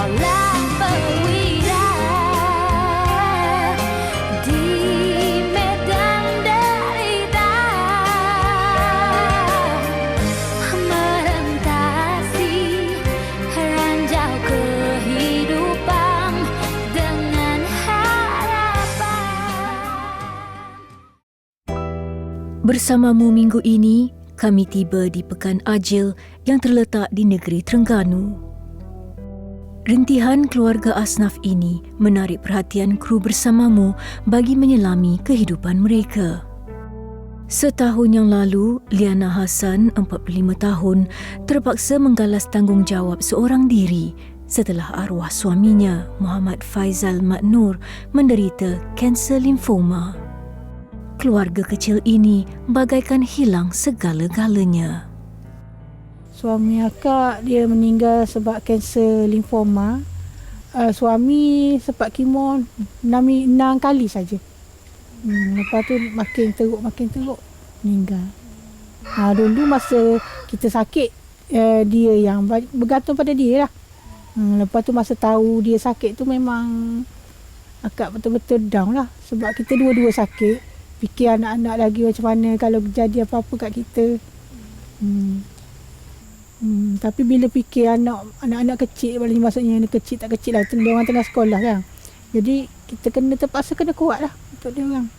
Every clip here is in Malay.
kaulah perwira di medan derita, merentasi ranjau kehidupan dengan harapan. Bersamamu minggu ini, kami tiba di Pekan Ajil yang terletak di negeri Terengganu. Rintihan keluarga asnaf ini menarik perhatian kru bersamamu bagi menyelami kehidupan mereka. Setahun yang lalu, Liana Hassan, 45 tahun, terpaksa menggalas tanggungjawab seorang diri setelah arwah suaminya, Muhammad Faizal Mat Nur, menderita kanser limfoma. Keluarga kecil ini bagaikan hilang segala-galanya. Suami akak dia meninggal sebab kanser limfoma. Suami sempat kemo 6 kali saja. Lepas tu makin teruk meninggal. Dulu masa kita sakit, dia yang bergantung pada dia lah. Lepas tu masa tahu dia sakit tu memang akak betul-betul down lah. Sebab kita dua-dua sakit. Fikir anak-anak lagi macam mana kalau jadi apa-apa kat kita. Tapi bila fikir anak-anak kecil, maksudnya anak kecil tak kecil lah, dia orang tengah sekolah kan. Jadi kita terpaksa kena kuat lah untuk dia orang.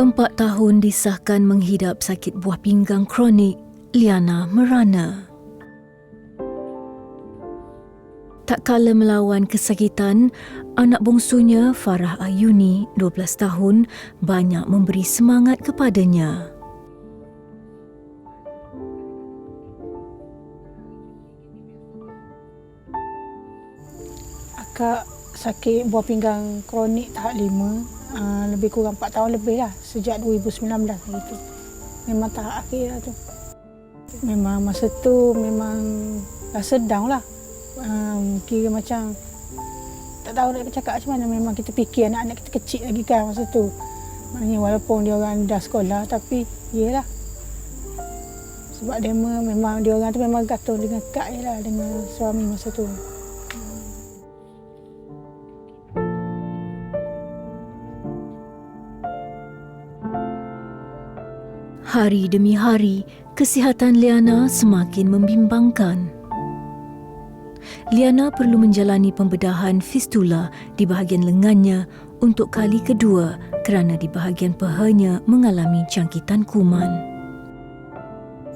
Empat tahun disahkan menghidap sakit buah pinggang kronik, Liana merana. Tak kala melawan kesakitan, anak bongsunya Farah Ayuni, 12 tahun, banyak memberi semangat kepadanya. Akak sakit buah pinggang kronik tahap 5, lebih kurang 4 tahun lebih lah, sejak 2019 gitu. Memang tahap akhir lah tu. Memang masa tu memang rasa down lah. Kira macam tak tahu nak cakap macam mana. Memang kita fikir anak-anak kita kecil lagi kan masa tu. Maknanya walaupun dia orang dah sekolah, tapi yelah, sebab dia memang dia orang tu memang gantung dengan kak je lah, dengan suami masa tu. Hari demi hari, kesihatan Liana semakin membimbangkan. Liana perlu menjalani pembedahan fistula di bahagian lengannya untuk kali kedua kerana di bahagian pahanya mengalami jangkitan kuman.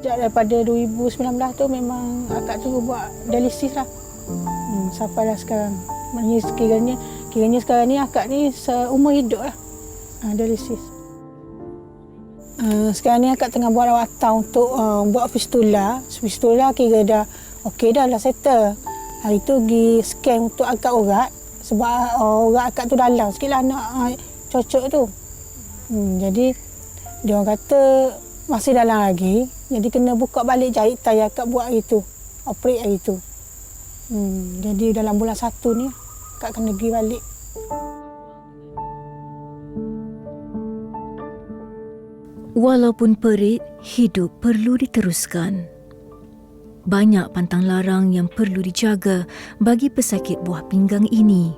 Sejak daripada 2019 tu memang akak tu buat dialisis lah. Sampai dah sekarang. Maknanya kiranya sekarang ni akak ni seumur hidup lah dialisis. Sekarang ni akak tengah buat rawatan untuk buat fistula. Fistula kira dah okey dah settle. Hari tu pergi scan untuk angkat urat. Sebab urat akak tu dalam sikit lah nak cocok tu. Jadi dia orang kata masih dalam lagi. Jadi kena buka balik jahitan yang akak buat hari tu. Operate hari tu. Jadi dalam bulan 1 ni akak kena pergi balik. Walaupun perit, hidup perlu diteruskan. Banyak pantang larang yang perlu dijaga bagi pesakit buah pinggang ini.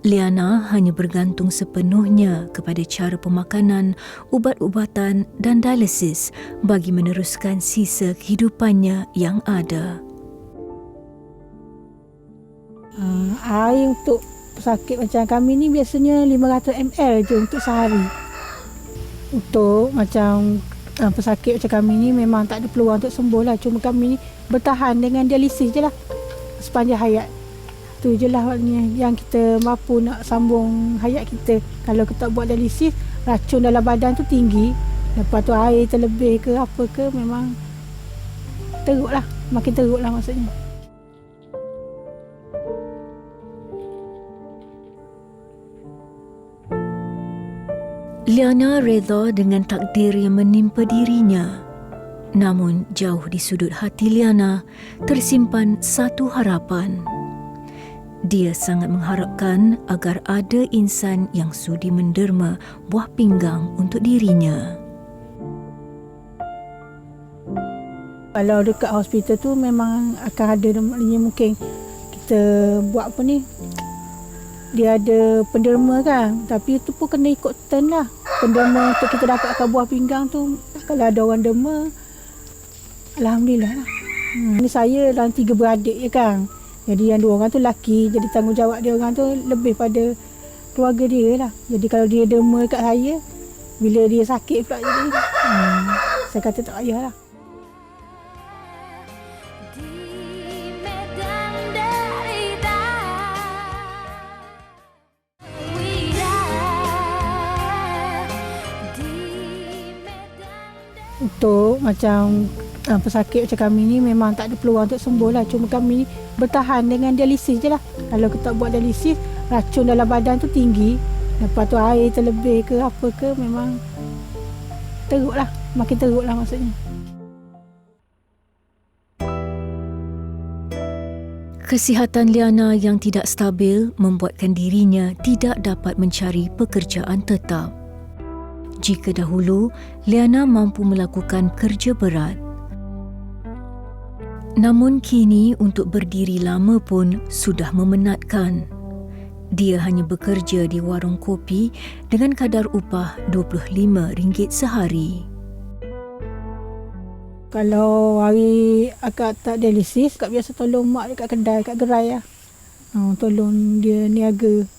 Liana hanya bergantung sepenuhnya kepada cara pemakanan, ubat-ubatan dan dialisis bagi meneruskan sisa kehidupannya yang ada. Air untuk pesakit macam kami ni biasanya 500 ml je untuk sehari. Untuk macam pesakit macam kami ni memang tak ada peluang untuk sembuh lah. Cuma kami ni bertahan dengan dialisis je lah sepanjang hayat. Tu je lah yang kita mampu nak sambung hayat kita. Kalau kita buat dialisis, racun dalam badan tu tinggi. Lepas tu air terlebih ke apa ke, memang teruk lah. Makin teruk lah maksudnya. Liana redha dengan takdir yang menimpa dirinya. Namun jauh di sudut hati Liana tersimpan satu harapan. Dia sangat mengharapkan agar ada insan yang sudi menderma buah pinggang untuk dirinya. Kalau dekat hospital tu memang akan ada maknanya mungkin kita buat apa ni, dia ada penderma kan, tapi itu pun kena ikut turn lah. Penderma untuk kita dapatkan buah pinggang tu, kalau ada orang derma, alhamdulillah lah. Ini saya dalam 3 beradik je kan, jadi yang 2 orang tu lelaki, jadi tanggungjawab dia orang tu lebih pada keluarga dia lah. Jadi kalau dia derma kat saya, bila dia sakit pula jadi saya kata tak payah lah. Di medan derita Wira Di medan Untuk macam pesakit macam kami ni memang tak ada peluang untuk sembuh lah. Cuma kami ni bertahan dengan dialisis je lah. Kalau kita buat dialisis, racun dalam badan tu tinggi. Lepas tu air terlebih ke apa ke, memang teruk lah. Makin teruk lah maksudnya. Kesihatan Liana yang tidak stabil membuatkan dirinya tidak dapat mencari pekerjaan tetap. Jika dahulu, Liana mampu melakukan kerja berat. Namun kini untuk berdiri lama pun sudah memenatkan. Dia hanya bekerja di warung kopi dengan kadar upah RM25 sehari. Kalau hari akak tak dialisis, akak biasa tolong mak dekat kedai, kat gerai lah. Tolong dia niaga.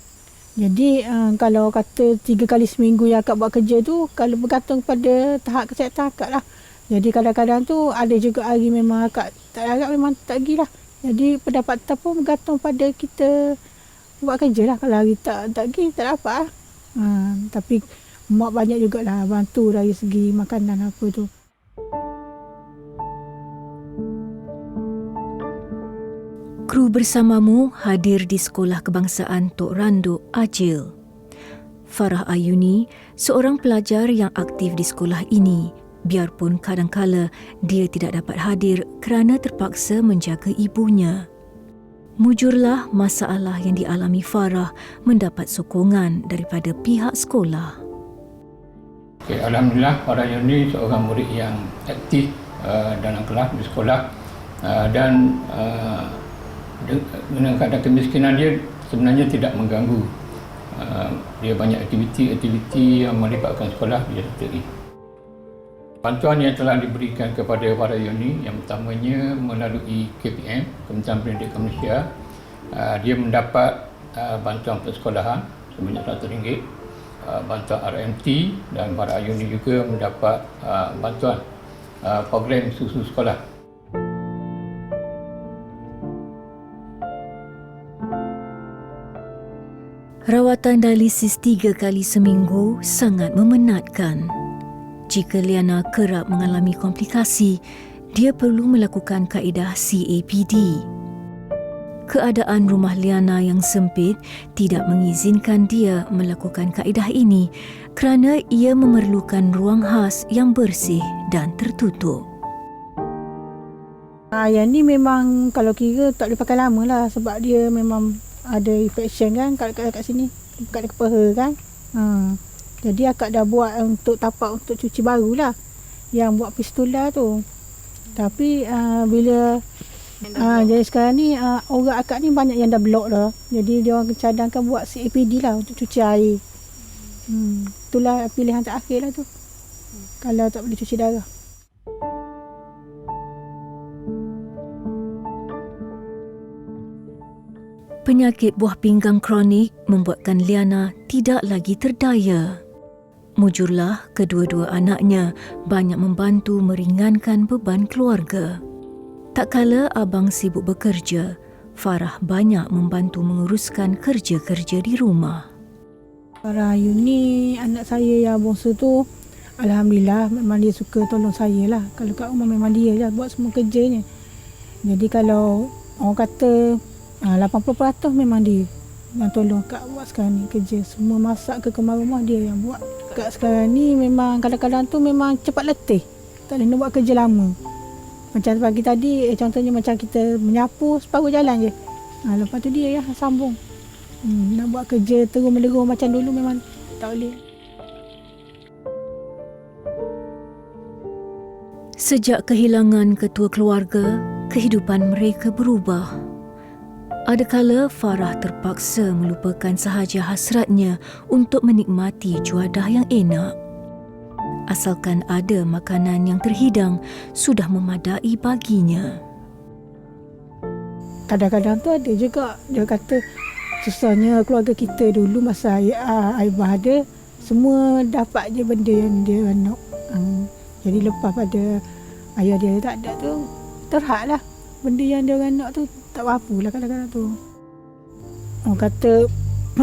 Jadi kalau kata 3 kali seminggu yang akak buat kerja tu, kalau bergantung pada tahap kesihatan akak lah. Jadi kadang-kadang tu ada juga hari memang akak tak agak memang tak pergi lah. Jadi pendapatan pun bergantung pada kita buat kerja lah. Kalau hari tak pergi, tak dapat lah. Tapi mak banyak jugalah bantu dari segi makanan apa tu. Kru bersamamu hadir di Sekolah Kebangsaan Tok Randuk, Ajil. Farah Ayuni, seorang pelajar yang aktif di sekolah ini, biarpun kadangkala dia tidak dapat hadir kerana terpaksa menjaga ibunya. Mujurlah masalah yang dialami Farah mendapat sokongan daripada pihak sekolah. Okay, Alhamdulillah, Farah Ayuni seorang murid yang aktif dalam kelas di sekolah dan dengan keadaan kemiskinan dia sebenarnya tidak mengganggu. Dia banyak aktiviti yang melibatkan sekolah dia sertai. Bantuan yang telah diberikan kepada Farah Ayuni yang pertamanya melalui KPM, Kementerian Pendidikan Malaysia, dia mendapat bantuan persekolahan sebanyak RM100, bantuan RMT, dan Farah Ayuni juga mendapat bantuan program susu sekolah. Rawatan dialisis 3 kali seminggu sangat memenatkan. Jika Liana kerap mengalami komplikasi, dia perlu melakukan kaedah CAPD. Keadaan rumah Liana yang sempit tidak mengizinkan dia melakukan kaedah ini kerana ia memerlukan ruang khas yang bersih dan tertutup. Yang ni memang kalau kira tak boleh pakai lama lah, sebab dia memang ada infection kan kat sini, kat kepala kan. Jadi akak dah buat untuk tapak untuk cuci baru lah, yang buat fistula tu. Tapi bila jadi sekarang ni orang akak ni banyak yang dah block dah. Jadi dia orang cadangkan buat CAPD lah untuk cuci air. Itulah pilihan terakhir lah tu, kalau tak boleh cuci darah. Penyakit buah pinggang kronik membuatkan Liana tidak lagi terdaya. Mujurlah kedua-dua anaknya banyak membantu meringankan beban keluarga. Tak kala abang sibuk bekerja, Farah banyak membantu menguruskan kerja-kerja di rumah. Farah Ayuni, anak saya yang bongsu tu, alhamdulillah memang dia suka tolong saya lah. Kalau kat rumah memang dia je buat semua kerjanya. Jadi kalau orang kata 80% memang dia yang tolong Kak buat sekarang ni kerja. Semua masak ke kemar rumah dia yang buat. Kak sekarang ni memang kadang-kadang tu memang cepat letih. Tak boleh nak buat kerja lama. Macam pagi tadi, contohnya macam kita menyapu separuh jalan je. Lepas tu dia yang sambung. Nak buat kerja terus-menerus macam dulu memang tak boleh. Sejak kehilangan ketua keluarga, kehidupan mereka berubah. Adakala Farah terpaksa melupakan sahaja hasratnya untuk menikmati juadah yang enak. Asalkan ada makanan yang terhidang, sudah memadai baginya. Kadang-kadang tu ada juga, dia kata susahnya keluarga kita dulu masa Aibah ada, semua dapat je benda yang dia nak. Jadi lepas pada ayah dia tak ada tu, terhad lah. Benda yang dia orang nak tu tak apa lah kadang-kadang tu. Orang kata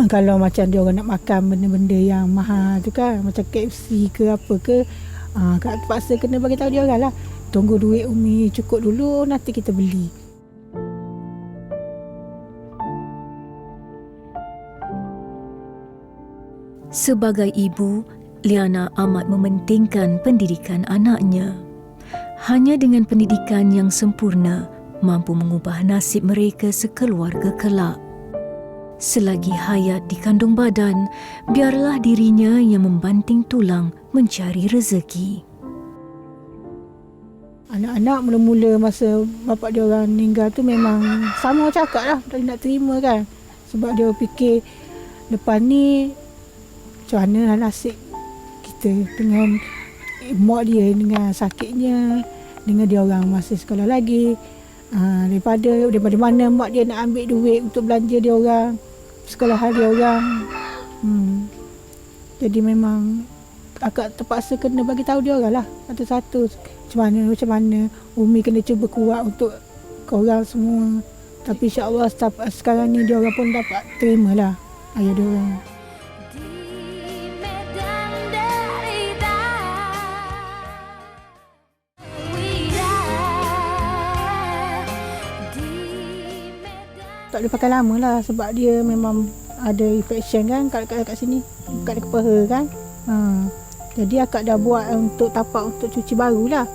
kalau macam dia orang nak makan benda-benda yang mahal tu kan, macam KFC ke apa ke, terpaksa kena bagi tahu dia orang lah. Tunggu duit Umi cukup dulu, nanti kita beli. Sebagai ibu, Liana amat mementingkan pendidikan anaknya. Hanya dengan pendidikan yang sempurna mampu mengubah nasib mereka sekeluarga kelak. Selagi hayat di kandung badan, biarlah dirinya yang membanting tulang mencari rezeki. Anak-anak mula-mula masa bapak dia orang meninggal tu memang sama cakap lah, tak nak terima kan. Sebab dia fikir lepas ni macam mana nasib kita dengan mak dia dengan sakitnya, dengan dia orang masih sekolah lagi. Daripada mana mak dia nak ambil duit untuk belanja dia orang, sekolahan dia orang. Jadi memang akak terpaksa kena bagi tahu dia orang lah satu-satu macam mana Umi kena cuba kuat untuk korang semua. Tapi insya-Allah sekarang ni dia orang pun dapat terima lah ayah dia orang. Tak boleh pakai lama lah sebab dia memang ada infection kan kat sini, kat kepala kan. Jadi akak dah buat untuk tapak untuk cuci baru lah.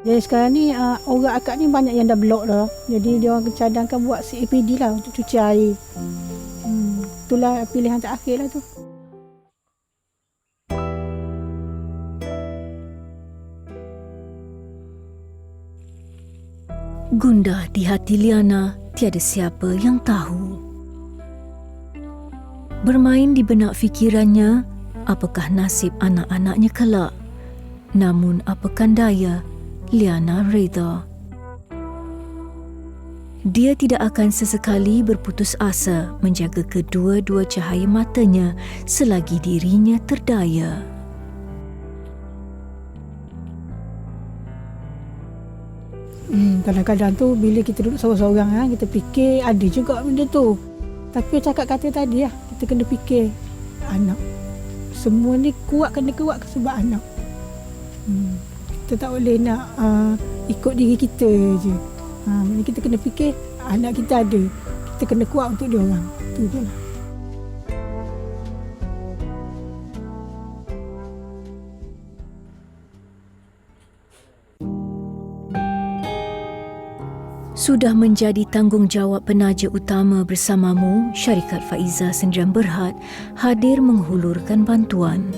Jadi sekarang ni orang akak ni banyak yang dah block dah. Jadi dia orang cadangkan buat CAPD lah untuk cuci air. Itulah pilihan terakhir lah tu. Gundah di hati Liana, tiada siapa yang tahu. Bermain di benak fikirannya, apakah nasib anak-anaknya kelak? Namun apakan daya, Liana reda. Dia tidak akan sesekali berputus asa menjaga kedua-dua cahaya matanya selagi dirinya terdaya. Kadang-kadang tu bila kita duduk seorang-seorang kan, kita fikir ada juga benda tu. Tapi cakap kata tadi lah, kita kena fikir anak. Semua ni kena kuat sebab anak. Kita tak boleh nak ikut diri kita je. Kita kena fikir anak kita ada. Kita kena kuat untuk dia orang. Itu je lah. Sudah menjadi tanggungjawab penaja utama bersamamu, Syarikat Faizah Sendirian Berhad hadir menghulurkan bantuan.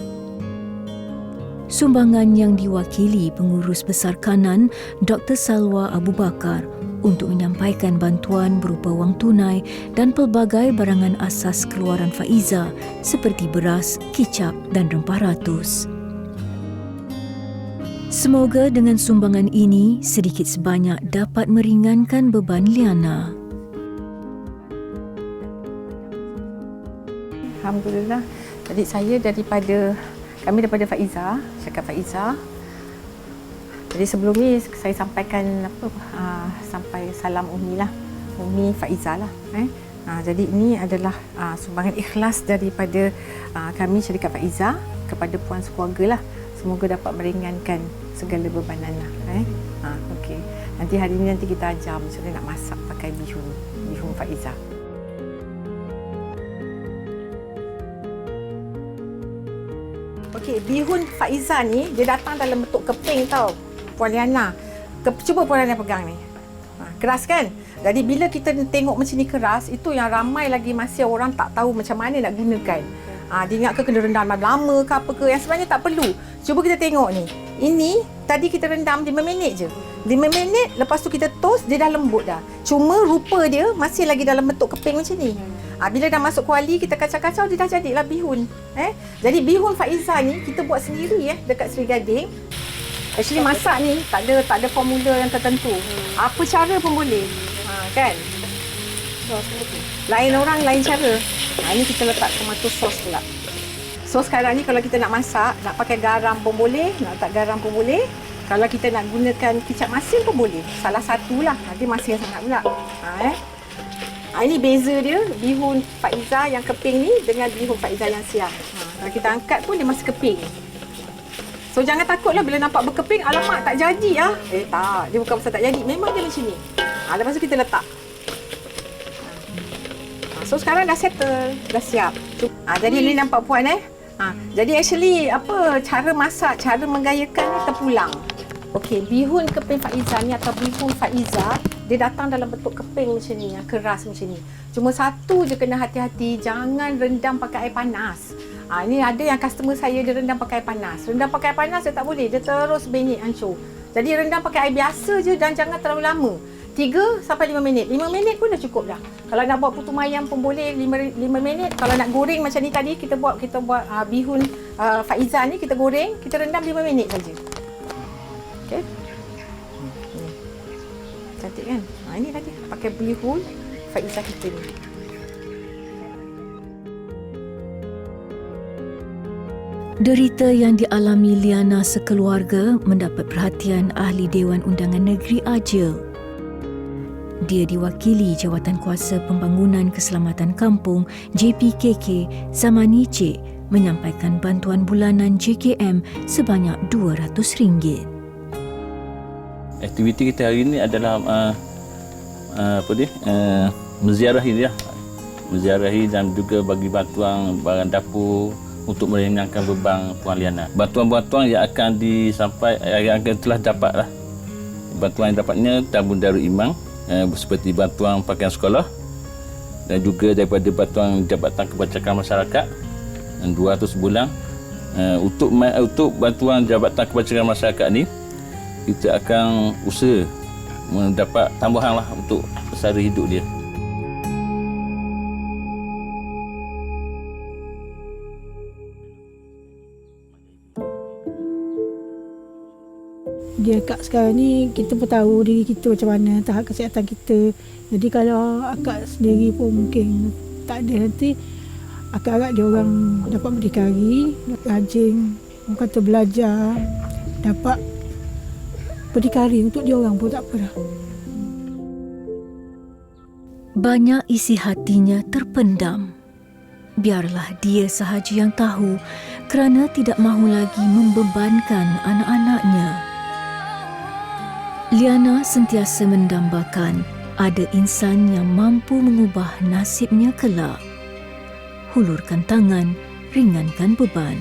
Sumbangan yang diwakili Pengurus Besar Kanan Dr. Salwa Abu Bakar untuk menyampaikan bantuan berupa wang tunai dan pelbagai barangan asas keluaran Faizah seperti beras, kicap dan rempah ratus. Semoga dengan sumbangan ini sedikit sebanyak dapat meringankan beban Liana. Alhamdulillah. Jadi kami daripada Faizah, Syarikat Faizah. Jadi sebelum ni saya sampaikan sampai salam Umi lah. Umi Faizah lah. Jadi ini adalah sumbangan ikhlas daripada kami Syarikat Faizah kepada puan sekeluarga lah. Semoga dapat meringankan segala bebanan lah. Okey. Nanti hari ni kita ajar macam mana nak masak pakai bihun Faizah. Okey, bihun Faizah ni dia datang dalam bentuk keping tau, Puan Liana. Cuba Puan Liana pegang ni. Keras kan? Jadi bila kita tengok macam ni keras, itu yang ramai lagi masih orang tak tahu macam mana nak gunakan. Dia ingat ke kena rendam lama ke apa ke, yang sebenarnya tak perlu. Cuba kita tengok ni. Ini tadi kita rendam 5 minit je. 5 minit, lepas tu kita toast, dia dah lembut dah. Cuma rupa dia masih lagi dalam bentuk keping macam ni. Bila dah masuk kuali, kita kacau-kacau, dia dah jadilah bihun. Jadi bihun Faiza ni kita buat sendiri dekat Seri Gading. Actually masak ni tak ada formula yang tertentu. Apa cara pun boleh. Kan? Lain orang lain cara. Ini kita letak tomato sauce pula. So sekarang ni kalau kita nak masak, nak pakai garam pun boleh, nak tak garam pun boleh. Kalau kita nak gunakan kicap masin pun boleh. Salah satulah. Nanti masin sangat pula. Ini beza dia, bihun Faiza yang keping ni dengan bihun Faiza yang siap. Kalau kita angkat pun dia masih keping. So jangan takutlah bila nampak berkeping, alamak tak jadi ah. Tak, dia bukan pasal tak jadi. Memang dia macam ni. Lepas tu kita letak. So sekarang dah settle, dah siap. Jadi ni nampak puan jadi actually cara masak, cara menggayakan ni terpulang. Okey, bihun keping Faiza ni atau bihun Faiza, dia datang dalam bentuk keping macam ni, yang keras macam ni. Cuma satu je kena hati-hati, jangan rendam pakai air panas. Ini ada yang customer saya dia rendam pakai air panas. Rendam pakai air panas dia tak boleh, dia terus benyek hancur. Jadi rendam pakai air biasa je dan jangan terlalu lama. 3 sampai 5 minit. 5 minit pun dah cukup dah. Kalau nak buat putu mayam pun boleh 5 minit. Kalau nak goreng macam ni tadi kita buat bihun Faiza ni kita goreng, kita rendam 5 minit saja. Okey. Cantik kan? Ini tadi pakai bihun Faiza kita ni. Derita yang dialami Liana sekeluarga mendapat perhatian Ahli Dewan Undangan Negeri AJIL. Dia diwakili Jawatan Kuasa Pembangunan Keselamatan Kampung JPKK Zamani Cik menyampaikan bantuan bulanan JKM sebanyak RM200. Aktiviti kita hari ini adalah menziarahi dia. Menziarahi dan juga bagi bantuan barang dapur untuk meringankan beban Puan Liana. Bantuan-bantuan yang akan yang telah dapatlah. Bantuan yang dapatnya tabung Darul Imam seperti bantuan pakaian sekolah dan juga daripada bantuan Jabatan Kebajikan Masyarakat 200 sebulan. Untuk bantuan Jabatan Kebajikan Masyarakat ni kita akan usaha mendapat tambahanlah untuk sara hidup dia. Dia akak sekarang ni kita pun tahu diri kita macam mana, tahap kesihatan kita. Jadi kalau akak sendiri pun mungkin tak ada, nanti akak harap dia orang dapat berdikari, rajin, orang kata belajar, dapat berdikari untuk dia orang pun tak apa dah. Banyak isi hatinya terpendam. Biarlah dia sahaja yang tahu kerana tidak mahu lagi membebankan anak-anaknya. Liana sentiasa mendambakan ada insan yang mampu mengubah nasibnya kelak. Hulurkan tangan, ringankan beban.